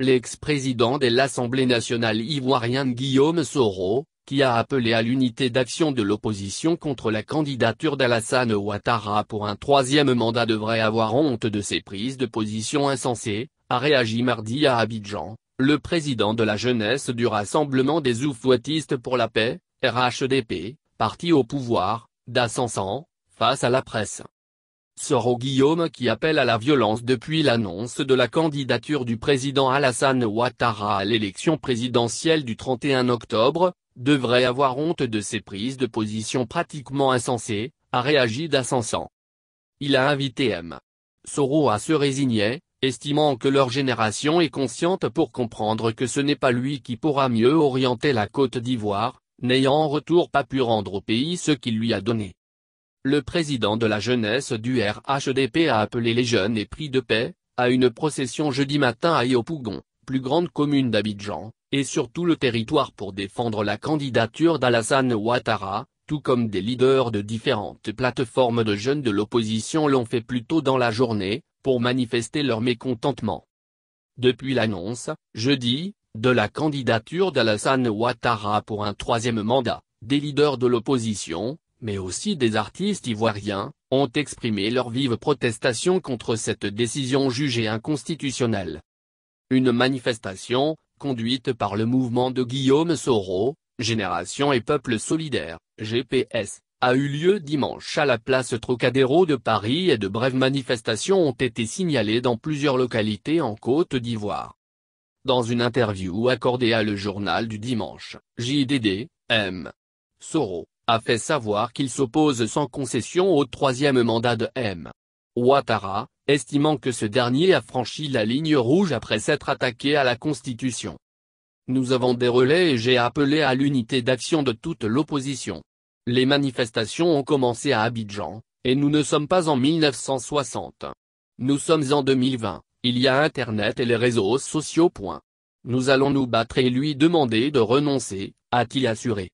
l'ex-président de l'Assemblée nationale ivoirienne Guillaume Soro, qui a appelé à l'unité d'action de l'opposition contre la candidature d'Alassane Ouattara pour un troisième mandat devrait avoir honte de ses prises de position insensées, a réagi mardi à Abidjan, le président de la jeunesse du Rassemblement des Oufouettistes pour la paix, RHDP, parti au pouvoir, d'Ascension, face à la presse. Soro Guillaume qui appelle à la violence depuis l'annonce de la candidature du président Alassane Ouattara à l'élection présidentielle du 31 octobre, devrait avoir honte de ses prises de position pratiquement insensées, a réagi d'Ascension. Il a invité M. Soro à se résigner, estimant que leur génération est consciente pour comprendre que ce n'est pas lui qui pourra mieux orienter la Côte d'Ivoire, n'ayant en retour pas pu rendre au pays ce qu'il lui a donné. Le président de la jeunesse du RHDP a appelé les jeunes épris de paix, à une procession jeudi matin à Yopougon, plus grande commune d'Abidjan, et sur tout le territoire pour défendre la candidature d'Alassane Ouattara, tout comme des leaders de différentes plateformes de jeunes de l'opposition l'ont fait plus tôt dans la journée, pour manifester leur mécontentement. Depuis l'annonce, jeudi, de la candidature d'Alassane Ouattara pour un troisième mandat, des leaders de l'opposition, mais aussi des artistes ivoiriens, ont exprimé leur vive protestation contre cette décision jugée inconstitutionnelle. Une manifestation, conduite par le mouvement de Guillaume Soro, Génération et Peuple Solidaire, GPS, a eu lieu dimanche à la place Trocadéro de Paris et de brèves manifestations ont été signalées dans plusieurs localités en Côte d'Ivoire. Dans une interview accordée à Le Journal du Dimanche, JDD, M. Soro a fait savoir qu'il s'oppose sans concession au troisième mandat de M. Ouattara, estimant que ce dernier a franchi la ligne rouge après s'être attaqué à la Constitution. Nous avons des relais et j'ai appelé à l'unité d'action de toute l'opposition. Les manifestations ont commencé à Abidjan, et nous ne sommes pas en 1960. Nous sommes en 2020, il y a Internet et les réseaux sociaux. Nous allons nous battre et lui demander de renoncer, a-t-il assuré.